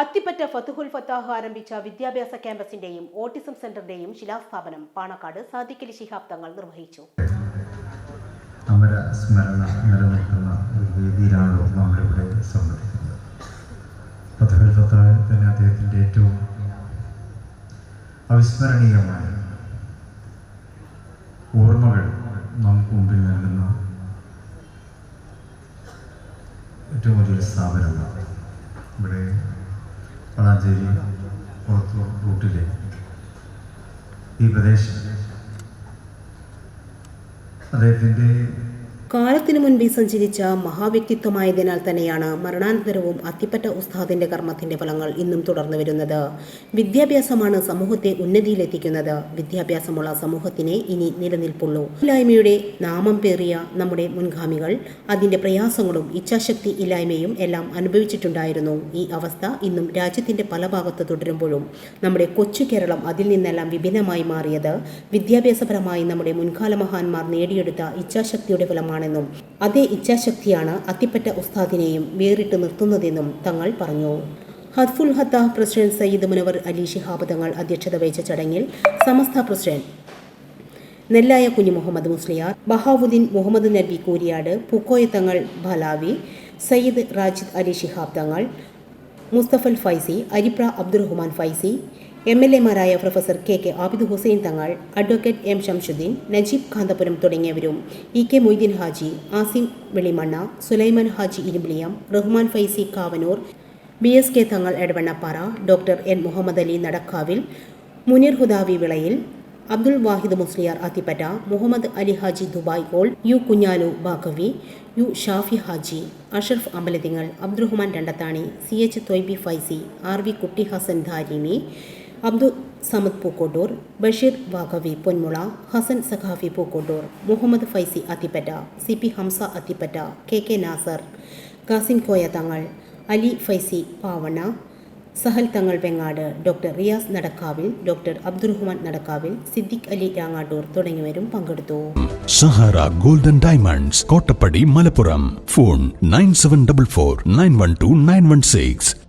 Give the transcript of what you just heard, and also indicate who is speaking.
Speaker 1: അത്തിപ്പറ്റ ഫതുഹുൽ ഫത്താഹ് ആരംഭിച്ച വിദ്യാഭ്യാസ ക്യാമ്പസിന്റെയും ഓട്ടിസം സെന്ററിന്റെയും ശിലാസ്ഥാപനം പാണക്കാട് സാദിഖ് അലി ശിഹാബ് തങ്ങൾ നിർവഹിച്ചു.
Speaker 2: അമര സ്മരണ നിലനിൽക്കുന്ന ഒരു വേദിയിലാണല്ലോ നമ്മളിവിടെ സംബന്ധിക്കുന്നത്. ഫതുഹുൽ ഫത്താഹ് തന്നെ അദ്ദേഹത്തിൻ്റെ ഏറ്റവും അവിസ്മരണീയമായ ഓർമ്മകൾ നമുക്ക് മുമ്പിൽ നൽകുന്ന ഏറ്റവും വലിയൊരു സ്ഥാപനമാണ്. ഇവിടെ വളാഞ്ചേരി പുറത്തൂർ റൂട്ടിലെ ഈ പ്രദേശം അദ്ദേഹത്തിൻ്റെ
Speaker 1: കാലത്തിനു മുൻപേ സഞ്ചരിച്ച മഹാവ്യക്തിത്വമായതിനാൽ തന്നെയാണ് മരണാനന്തരവും അത്തിപ്പറ്റ ഉസ്താദിന്റെ കർമ്മത്തിന്റെ ഫലങ്ങൾ ഇന്നും തുടർന്നു വരുന്നത്. വിദ്യാഭ്യാസമാണ് സമൂഹത്തെ ഉന്നതിയിലെത്തിക്കുന്നത്. വിദ്യാഭ്യാസമുള്ള സമൂഹത്തിനെ ഇനി നിലനിൽപ്പുള്ളൂ. ഇല്ലായ്മയുടെ നാമം പേറിയ നമ്മുടെ മുൻഗാമികൾ അതിന്റെ പ്രയാസങ്ങളും ഇച്ഛാശക്തി ഇല്ലായ്മയും എല്ലാം അനുഭവിച്ചിട്ടുണ്ടായിരുന്നു. ഈ അവസ്ഥ ഇന്നും രാജ്യത്തിന്റെ പല ഭാഗത്ത് തുടരുമ്പോഴും നമ്മുടെ കൊച്ചു കേരളം അതിൽ നിന്നെല്ലാം വിഭിന്നമായി മാറിയത് വിദ്യാഭ്യാസപരമായി നമ്മുടെ മുൻകാല മഹാന്മാർ നേടിയെടുത്ത ഇച്ഛാശക്തിയുടെ ഫലമാണ്. അതേ ഇച്ഛാശക്തിയാണ് അത്തിപ്പറ്റ ഉസ്താദിനെയും വേറിട്ട് നിർത്തുന്നതെന്നും തങ്ങൾ പറഞ്ഞു. ഹദ്ഫുൽ ഹത്താഹ് പ്രസിഡന്റ് സയ്യിദ് മുനവർ അലി ശിഹാബ് തങ്ങൾ അധ്യക്ഷത വഹിച്ച ചടങ്ങിൽ സമസ്ത പ്രസിഡന്റ് നെല്ലായ കുഞ്ഞു മുഹമ്മദ് മുസ്ലിയാർ, ബഹാവുദ്ദീൻ മുഹമ്മദ് നബി കൂരിയാട്, പൂക്കോയ തങ്ങൾ ബലാവി, സയ്യിദ് റാജിദ് അലി ശിഹാബ് തങ്ങൾ, മുസ്തഫൽ ഫൈസി, അരിപ്ര അബ്ദുറഹ്മാൻ ഫൈസി, MLA മാരായ professor KK Abid Hussain Thangal, advocate M Shamsuddin, Najeeb Kanthapuram തുടങ്ങിയവരും, EK Moideen Haji, Asim Velimanna, Sulaiman Haji Irimbiliyam, Rahman Faizy Kavanoor, BSK Thangal Edavannappara, doctor N Muhammad Ali നടക്കാവിൽ, മുനീർ ഹുദാവി വിളയിൽ, അബ്ദുൽ വാഹിദ് മുസ്ലിയാർ അത്തിപ്പറ്റ, മുഹമ്മദ് അലി ഹാജി ദുബായ് ഓൾ, U Kunhalu Baqavi, U Shafi Haji, Ashraf Ambalathingal, Abdurahman Randathani, CH Thoybi Faizi, RV Kutty Hasan Dharimi, Abdul Samad Pookkottur, Basheer വാഗവി Ponmula, Hasan Saqafi Pookkottur, Muhammad Faizy Athippatta, CP Hamza Athippatta, KK Nasar, Kasim Koya Thangal, Ali Faizy Pavanna, Sahal Thangal Vengad, doctor Riyas Nadakkavil, doctor Abdurahman Nadakkavil, Siddique Ali Rangattur തുടങ്ങിയവരും പങ്കെടുത്തു.
Speaker 3: Sahara golden diamonds, Kottappadi, Malappuram. Phone 9744 912 916.